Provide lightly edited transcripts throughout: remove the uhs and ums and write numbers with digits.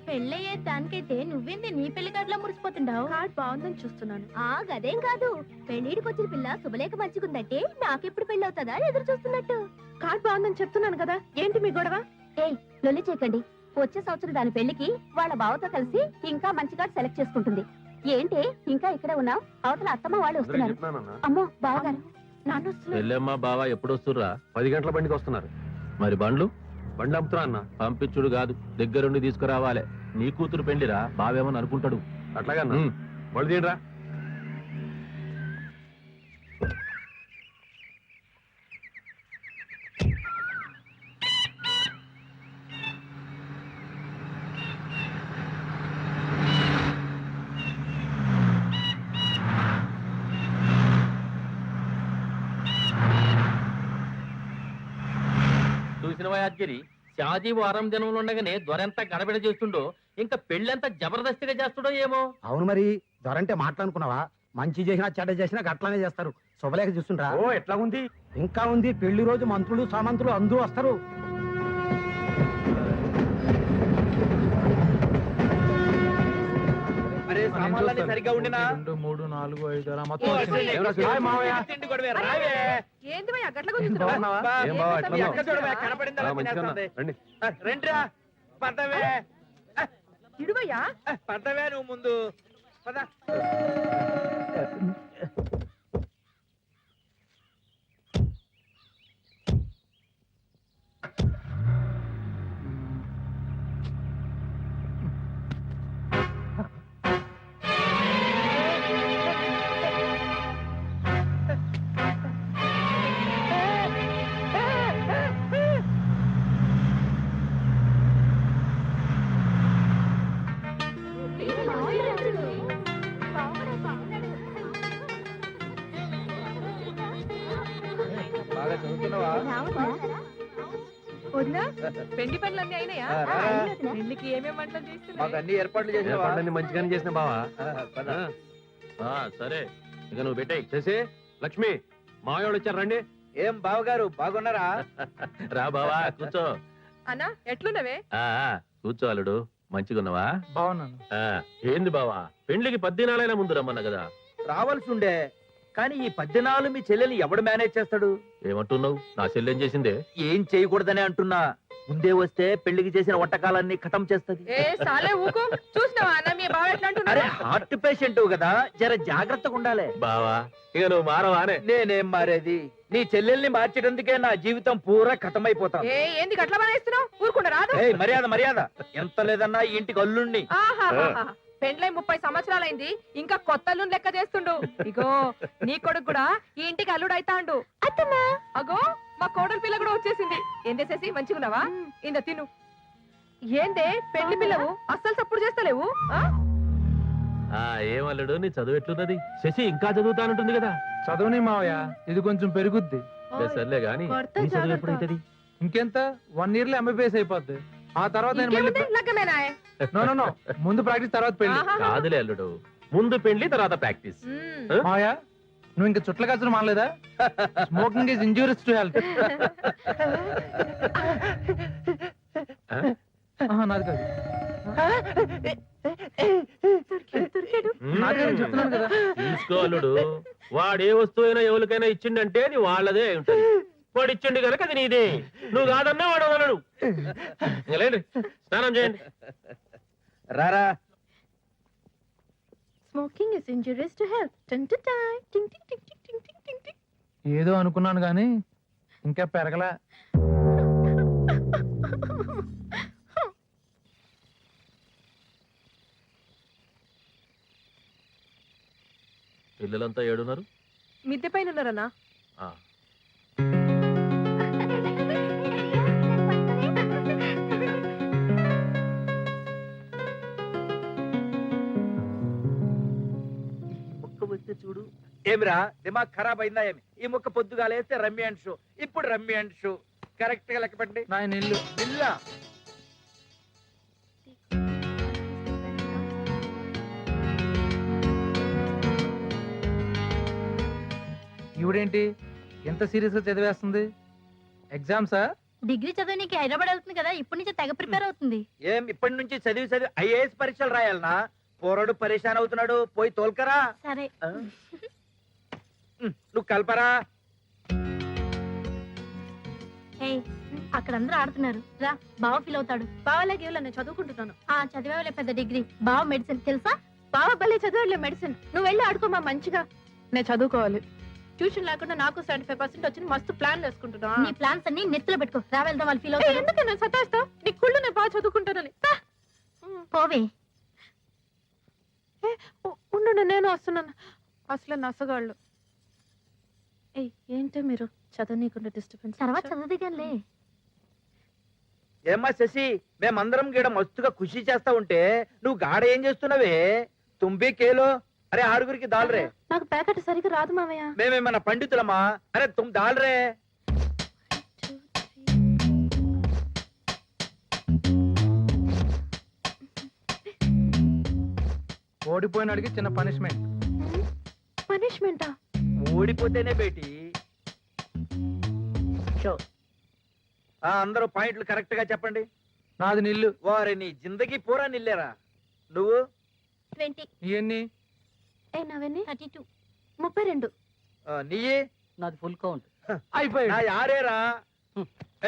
పెళ్ళయ్యే దానికైతే నువ్వేంది నీ పెళ్లి కార్డులో మురిసిపోతుండావు? కార్డ్ బాగుందని చూస్తున్నాను. గదేం కాదు, పెళ్లిడికి వచ్చిన పిల్ల శుభలేఖ మంచిగుందంటే నాకెప్పుడు పెళ్లి అవుతుందా ఎదురు చూస్తున్నట్టు. కార్డ్ బాగుందని చెప్తున్నాను కదా, ఏంటి మీ గొడవ? ఏయ్ లొల్లి చేయకండి. వచ్చే సంవత్సరం దాని పెళ్లికి వాళ్ళ బావతో కలిసి ఇంకా మంచి కార్డు సెలెక్ట్ చేసుకుంటుంది. ఏంటి ఇంకా ఇక్కడే ఉన్నావు? అవతల అత్తమ్మ వాళ్ళు వస్తున్నారు. అమ్మో బావగారు. వెళ్ళమ్మా బావా ఎప్పుడు వస్తుర్రా? 10 గంటల బండికి వస్తున్నారు. మరి బండ్లు అమ్ముతున్నా అన్న. పంపించుడు కాదు, దగ్గరుండి తీసుకురావాలి. నీ కూతురు పెళ్లిరా, బావేమని అనుకుంటాడు. అట్లాగా బళ్ళు తీయరా. చూసిన యాదగిరి, షాజీ వారం దినంలో ఉండగానే దొరెంత గడబిడ చేస్తుండో, ఇంకా పెళ్ళెంత జబర్దస్తిగా చేస్తుండో ఏమో. అవును మరి, దొరంటే మాట్లాడుకున్నావా? మంచి చేసినా చెడ్డ చేసినా గట్లానే చేస్తారు. శుభలేఖ చూస్తుండ్రా? ఓ ఎట్లా ఉంది? ఇంకా ఉంది. పెళ్లి రోజు మంత్రులు సామంతులు అందరూ వస్తారు. సరిగ్గా ఉండినా 2 3 4 5 అలా ఏంది గట్ల గురించి రండిరా పదవే ఇడువయ్యా. పదవే నువ్వు ముందు పద. బాగా చదువుతున్నావా? వదినా, పెళ్లి పనులన్నీ అయినాయా? పెళ్లికి ఏమేమి వంటలు చేస్తున్నాయి? మాకు అన్ని ఏర్పాట్లు చేసినావా? మంచిగానే చేసిన బావా. సరే ఇక నువ్వు పెట్టాయి చేసి. లక్ష్మి మావాళ్ళు వచ్చారు, రండి. ఏం బావగారు బాగున్నారా? రా బావా కూర్చో. అన్నా ఎట్లున్నవే? కూర్చో అల్లుడు. మంచిగున్నావా? బాగున్నాను. ఏంది బావా, పెళ్లికి 10 దినాలైనా ముందు రమ్మన్నా కదా. రావాల్సి ఉండే, కానీ ఈ 10 దినాలు మీ చెల్లెల్ని ఎవడు మేనేజ్ చేస్తాడు? ఏమంటున్నావు? నా చెల్లెం చేసిందే. ఏం చేయకూడదనే అంటున్నా. ముందే వస్తే పెళ్లికి చేసిన వంటకాలన్నీ ఖతం చేస్తది. ఏ సాలే ఊకో. చూసినావా అన్న మీ బావ ఎట్లా అరే అంటున్నాడు? హార్ట్ పేషెంట్ కదా, జర జాగ్రత్తగా ఉండాలి. బావా ఇక నువ్వు మారవానే. నేనేం మారేది? నీ చెల్లెల్ని మార్చేటందుకే నా జీవితం పూరా ఖతమైపోతా. ఏ ఏంది గట్ల బానేస్తున్నావు? ఊరుకుండా రాదు. ఏయ్ మర్యాద మర్యాద, ఎంత లేదన్నా ఈ ఇంటికి అల్లుణ్ణి. ఆహాహాహా. పెండ్లై 30 సంవత్సరాలైంది, ఇంకా కొత్త అల్లుని లెక్క చేస్తుండు. ఇగో నీ కొడుకు కూడా ఈ ఇంటికి అల్లుడు అయితాండు. అత్తమ్మా అగో మా కోడలి పిల్ల కూడా వచ్చేసింది. ఏం చేసేసి మంచిగున్నావా? ఇంద తిను. ఏందే పెళ్లి పిల్లవు అస్సలు సప్పుడు చేస్తలేవు? ఏం అల్లుడు, నీ చదువు ఎట్లున్నది? శశి ఇంకా చదువుతానంటుంది కదా. చదవని మావయ్య, ఇది కొంచెం పెరుగుద్ది. సర్లే గాని నీ చదువు ఎప్పుడైతుంది? ఇంకెంత 1 year లో MBBS అయిపోద్ది. ఆ తర్వాత నేను మళ్ళీ లగ్గమేనా? నో ముందు ప్రాక్టీస్ తర్వాత పెళ్లి. కాదులే అల్లుడు, ముందు పెళ్లి తర్వాత ప్రాక్టీస్. మావయ్య నువ్వు ఇంకా చుట్ల కచ్చడం మానలేదా? Smoking is injurious to health. నాది కాదు, చెప్తున్నాను కదా. తీసుకో అల్లుడు, వాడే వస్తువైనా ఎవరికైనా ఇచ్చిండంటే అది వాళ్ళదే అయి ఉంటది. వాడు ఇచ్చిండు కనుక అది నీదే. నువ్వు కాదన్నా వాడు వదలడు. లేండి స్నానం చేయండి. రారా. Smoking is injurious to health. ఏదో అనుకున్నాను గాని ఇంకా పెరగలా. పిల్లలంతా ఏడున్నారు? మిద్దె పైన ఉన్నారన్నా. చూడు ఏమిరా, దిమాగ్ ఖరాబ్ అయిందా ఏమి? ఈ ముక్క పొద్దుగా లేస్తే రమ్మి అండ్ షో, ఇప్పుడు రమ్మి అండ్ షో. కరెక్ట్ గా లెక్క పెట్టండి. నా ఇల్లు ఇల్లా ఈవిడేంటి ఎంత సీరియస్ గా చదివేస్తుంది? ఎగ్జామ్సా డిగ్రీ చదవనీకి హైదరాబాద్ వెళ్తుంది కదా ఇప్పటి నుంచి తెగ ప్రిపేర్ అవుతుంది. ఏం ఇప్పటి నుంచి చదివి ఐఏఎస్ పరీక్షలు రాయాలనా? పోరాడు పరేషాన్ అవుతున్నాడు, పోయి తోల్కరా. సరే. నువ్వు కల్పరా. అక్కడ అందరూ ఆడుతున్నారు, రా. బావ ఫీల్ అవుతాడు. బావలాగే నేను చదువుకుంటున్నాను. చదివేవాళ్ళే పెద్ద డిగ్రీ. బావ మెడిసిన్ తెలుసా? బావ భలే చదివాడులే మెడిసిన్. నువ్వు వెళ్ళి ఆడుకోమా మంచిగా. నేను చదువుకోవాలి. ట్యూషన్ లేకుండా నాకు 75% వచ్చింది. మస్తు ప్లాన్ వేసుకుంటున్నా. నీ ప్లాన్స్ అన్ని నెత్తిలో పెట్టుకో. రా వెళ్దాం, వాళ్ళు ఫీల్ అవుతారు. ఎందుకు నేను సతాయిస్తా? నీ కుళ్ళు నేను బాగా చదువుకుంటానని. పోవే. ఉండు, నేను వస్తున్నాను. అసలు నసగాళ్ళు. ఏంటో మీరు చదవనీకుండా డిస్టర్బెన్స్. తర్వాత చదువుదిగానిలే. ఏమ్మా శశి, మేమందరం గీడ మస్తుగా ఖుషి చేస్తా ఉంటే నువ్వు గాడ ఏం చేస్తున్నావే? తుంబి కేలో. అరే 6గురికి దాల్రే. నాకు ప్యాకెట్ సరిగ్గా రాదు మావయ్య. మేమేమన్నా పండితులమా? అరే తుమ్ దాల్రే. ఓడిపోయినాడికి చిన్న పనిష్మెంట్. పనిష్మెంటా? ఓడిపోతేనే బేటి. అందరూ పాయింట్లు కరెక్ట్ గా చెప్పండి. నాది నిల్లు. వారి నీ జిందగీ పూరా నిల్లేరా. నువ్వు 20. ఇవన్నీ నవన్నీ 32. 32. నీయే? నాది ఫుల్ కౌంట్. అయిపోయి నా యారేరా.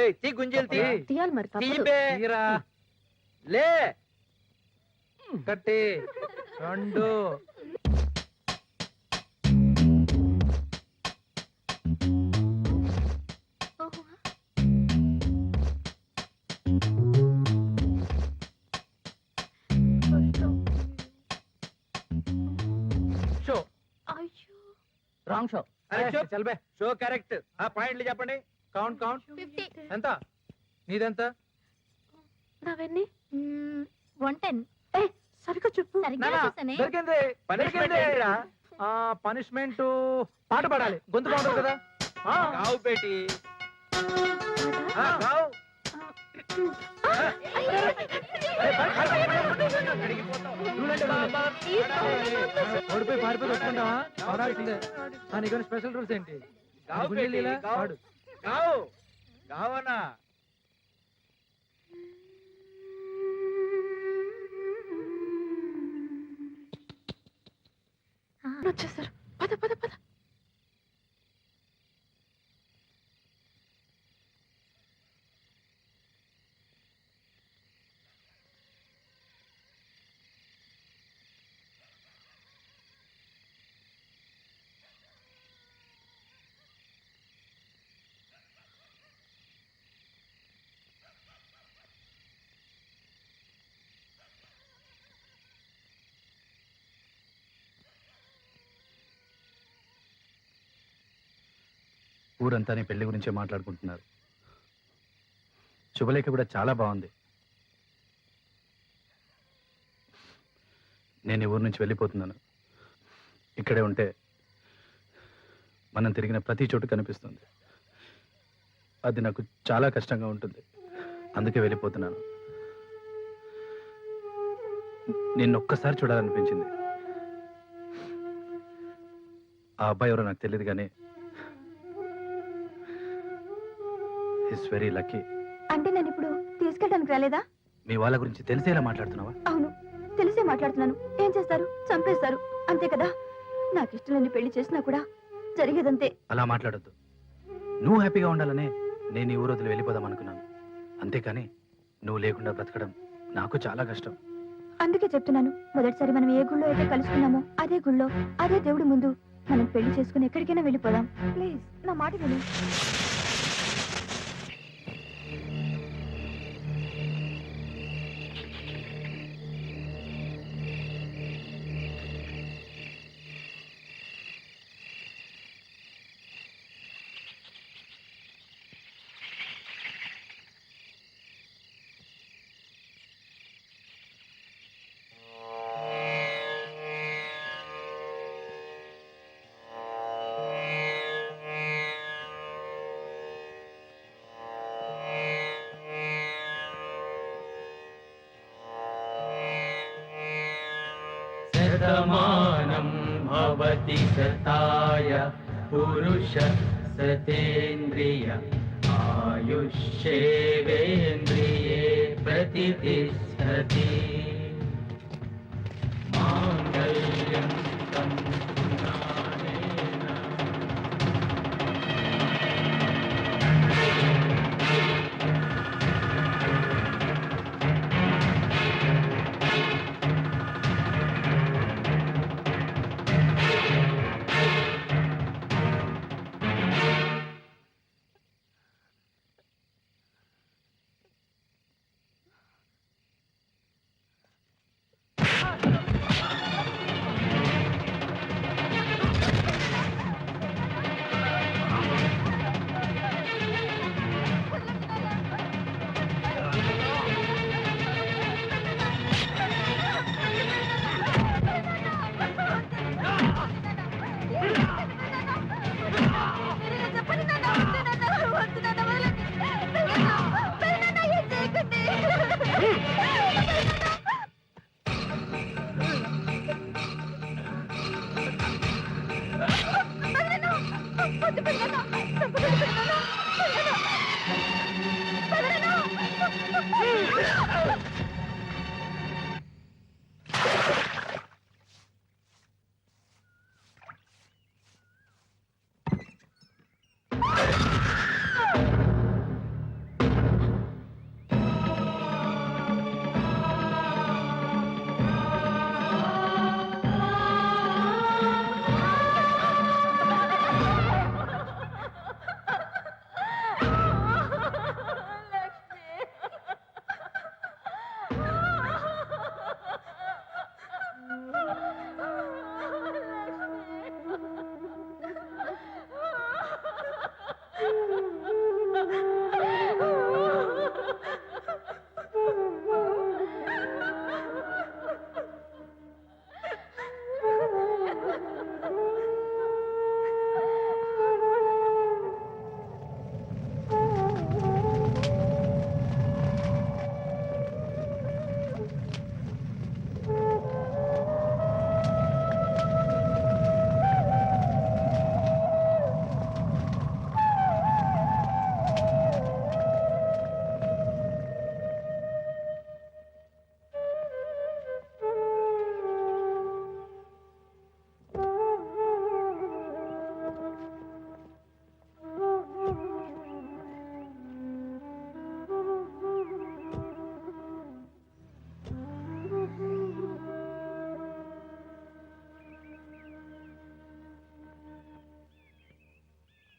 ఏయ్ తీ గుంజలు తీ. తీయాలి మరి తప్పదు. తీబే. తీరా లే. కట్టి 2. Show wrong show. అరే చూప్. చల్బే. Show correct. ఆ పాయింట్లు చెప్పండి. కౌంట్ 50. ఎంత? నీదెంత? నవన్నీ 110. సరిగ్గా చెప్పు. సరిగ్గా నానా, చూసానే. దొరికింది. పనిష్మెంట్ దొరికింది. ఏంటిరా? పనిష్మెంట్ పాట పాడాలి. గొంతు బాగుంటుంది కదా. గావు బేటి. గావు. ఓడిపోయి పారిపోయి వస్తుంటావా? పాడాల్సిందే. నీకు స్పెషల్ రూల్స్ ఏంటి? గావు గుండెలు బేటి. ఇలా గావు. పాడు. గావు. గావనా. వచ్చేసారు. పద పద పద. ఊరంతా నీ పెళ్లి గురించే మాట్లాడుకుంటున్నారు. శుభలేఖ కూడా చాలా బాగుంది. నేను ఈ ఊరు నుంచి వెళ్ళిపోతున్నాను. ఇక్కడే ఉంటే మనం తిరిగిన ప్రతి చోటు కనిపిస్తుంది. అది నాకు చాలా కష్టంగా ఉంటుంది. అందుకే వెళ్ళిపోతున్నాను. నిన్ను ఒక్కసారి చూడాలనిపించింది. ఆ అబ్బాయి ఎవరో నాకు తెలియదు కానీ ఈస్ వెరీ లక్కీ. అంటే నేను ఇప్పుడు తీసుకెళ్ళడానికి రాలేదా? మీ వాళ్ళ గురించి తెలిసేలా మాట్లాడుతున్నావా? అవును, తెలిసే మాట్లాడుతున్నాను. ఏం చేస్తారు? చంపేస్తారు, అంతే కదా. నాకు ఇష్టం లేని పెళ్లి చేసినా కూడా జరిగేదంతే. అలా మాట్లాడొద్దు. నువ్వు హ్యాపీగా ఉండాలనే నేను ఈ ఊరు వదిలి వెళ్ళిపోదాం అనుకున్నాను. అంతేకాని నువ్వు లేకుండా బ్రతకడం నాకు చాలా కష్టం. అందుకే చెప్తున్నాను, మొదటిసారి మనం ఏ గుళ్ళో అయితే కలుసుకున్నామో అదే గుళ్ళో అదే దేవుడి ముందు మనం పెళ్లి చేసుకుని ఎక్కడికైనా వెళ్ళిపోదాం. ప్లీజ్ నా మాట విను. शतमानं भवति शताय पुरुष सतेन्द्रिय आयुष्येवेन्द्रिय आयुष्येवेन्द्रिये प्रतिष्ठति माङ्गल्यं तन्तु नानेन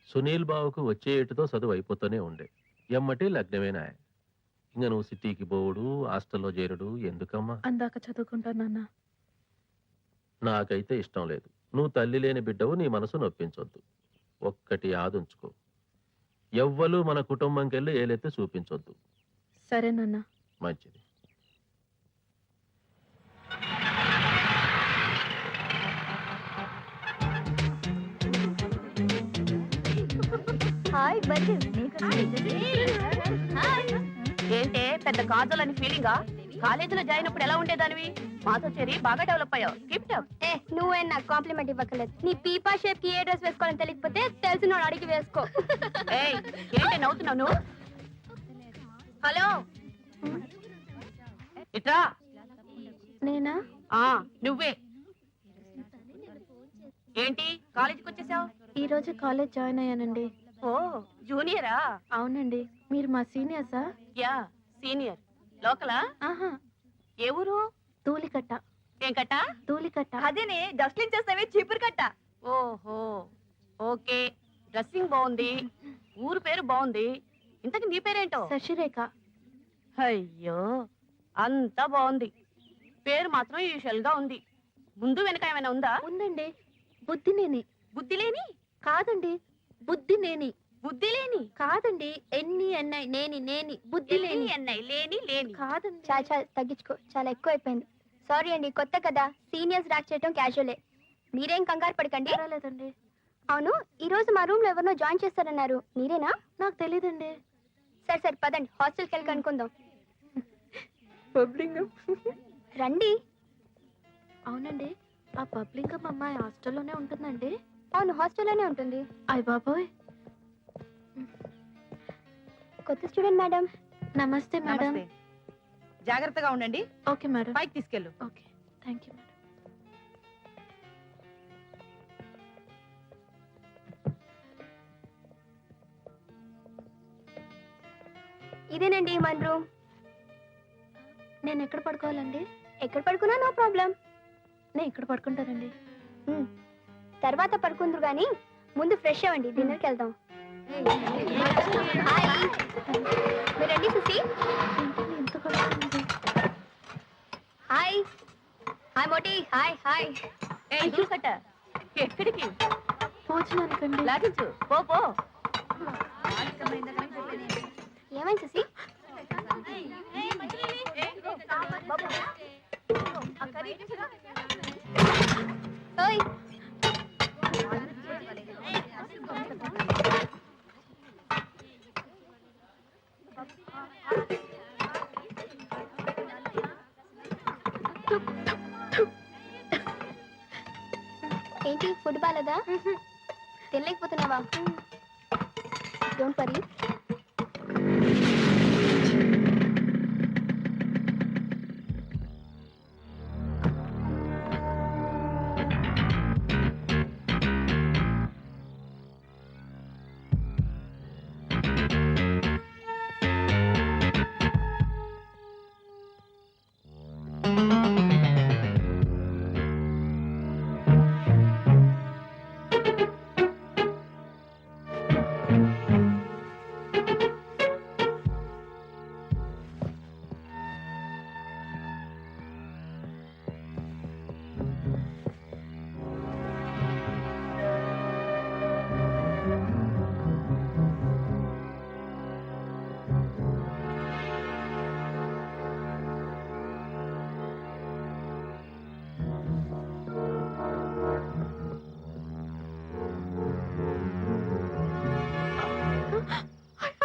సునీల్ బాబుకు వచ్చే ఏటుతో చదువు అయిపోతూనే ఉండే ఎమ్మటి లగ్నమేనా ఇంక నువ్వు సిటీకి పోవుడు హాస్టల్లో చేరుడు ఎందుకమ్మా? అందాక చదువుకుంటానన్నా. నాకైతే ఇష్టం లేదు. నువ్వు తల్లి లేని బిడ్డవు, నీ మనసు నొప్పించొద్దు. ఒక్కటి ఆదుంచుకో, ఎవ్వలు మన కుటుంబంకెళ్ళి ఏలెత్తి చూపించొద్దు. సరేనన్నా. మంచిది. ఏంటే పెద్ద కాజోలని ఫీలింగా? కాలేజీలో జాయిన్ అప్పుడు ఎలా ఉండేదానివి? మాతో చేరి బాగా డెవలప్ అయ్యావు. Keep it up. నువ్వే నాకు కాంప్లిమెంట్ ఇవ్వకలేదు. నీ పీపా షేప్ కి ఏ డ్రెస్ వేసుకోవాలని తెలియకపోతే తెలిసిన అడిగి వేసుకో. ఏయ్, ఏంటి నవ్వుతున్నావు నువ్వు? హలో, ఇట్రా. నేనా? నువ్వే. ఏంటి కాలేజీకి వచ్చేసావు? ఈ రోజు కాలేజ్ జాయిన్ అయ్యానండి. ఓ, జూనియరా? అవునండి. మీరు మా సీనియర్సా? Yeah, senior. లోకలా? ఆహా, ఏ ఊరు? తూలికట్ట. ఏం కట్ట? తూలికట్ట. అదేనే డస్ట్లింగ్ చేస్తావే, చీపురు కట్ట. ఓహో, ఓకే. డ్రెస్సింగ్ బాగుంది, ఊరు పేరు బాగుంది. ఇంతకి నీ పేరేంటో? శశిరేఖ. అయ్యో, అంతా బాగుంది. పేరు మాత్రం యూజువల్ గా ఉంది. ముందు వెనక ఏమైనా ఉందా? ఉందండి. బుద్ధినేని. బుద్ధి లేని? కాదండి, బుద్ధినేని. బుద్ధి లేని కాదండి, ఎన్ని ఎన్నై నేని నేని బుద్ధి లేని. ఎన్నై లేని లేని కాదండి. చాలా చాలా తగ్గించుకో, చాలా ఎక్కువ అయిపోయింది. సారీ అండి, కొత్త కదా, సీనియర్స్ ర్యాక్ చేయటం క్యాజువలే. మీరేం కంగారు పడకండి. పర్వాలేదండి. అవును, ఈ రోజు మా రూమ్ లో ఎవరినో జాయిన్ చేస్తారన్నారు, మీరేనా? నాకు తెలీదండి. సరే సరే పదండి, హాస్టల్కి వెళ్ళి కనుక్కుందాం. రండి. అవునండి, ఆ పబ్లింగం అమ్మాయి హాస్టల్లోనే ఉంటుందండి? అవును, హాస్టల్లోనే ఉంటుంది. అయ్య బాబోయ్. కొత్త స్టూడెంట్ మేడం. నమస్తే మేడం. నమస్తే. జాగ్రత్తగా ఉండండి. Okay madam. పైకి తీసుకెళ్ళు. Okay, thank you madam. ఇదేనండి మన రూమ్. నేను ఎక్కడ పడుకోవాలండి? ఎక్కడ పడుకున్నా నో ప్రాబ్లం. నేను ఇక్కడ పడుకుంటానండి. తర్వాత పడుకుందరు గాని ముందు ఫ్రెష్ అవ్వండి, డిన్నర్కి వెళ్దాం. హాయ్, మీరు రండి సుసి. ఎంత పడుతుంది? Hi hi Moti. Hi hi. కట్ట ఎక్కడికి? భోజనానికండి. లాగించు, పో పో. ఏమైంది సుసి? ఓయ్, ఏంటి ఫుడ్ బాలేదా? తినలేకపోతున్నావా? Don't worry.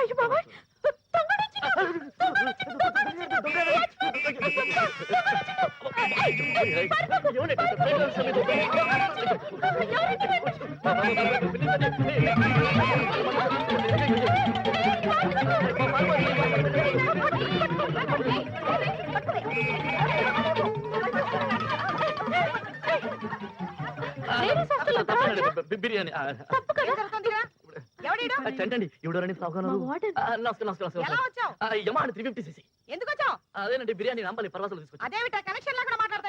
అయ్యో బాబాయ్, బిర్యానీ ఎవడీడు? చంటండి ఎవడోరండి మా వార్డెన్. ఎలా వచ్చావు? యమా 350 cc ఎందుకు వచ్చావు? అదేనండి బిర్యానీ నంబలి పర్వాసులు తీసుకొచ్చి అదేమిటా కనెక్షన్ లేకుండా మాట్లాడతావు?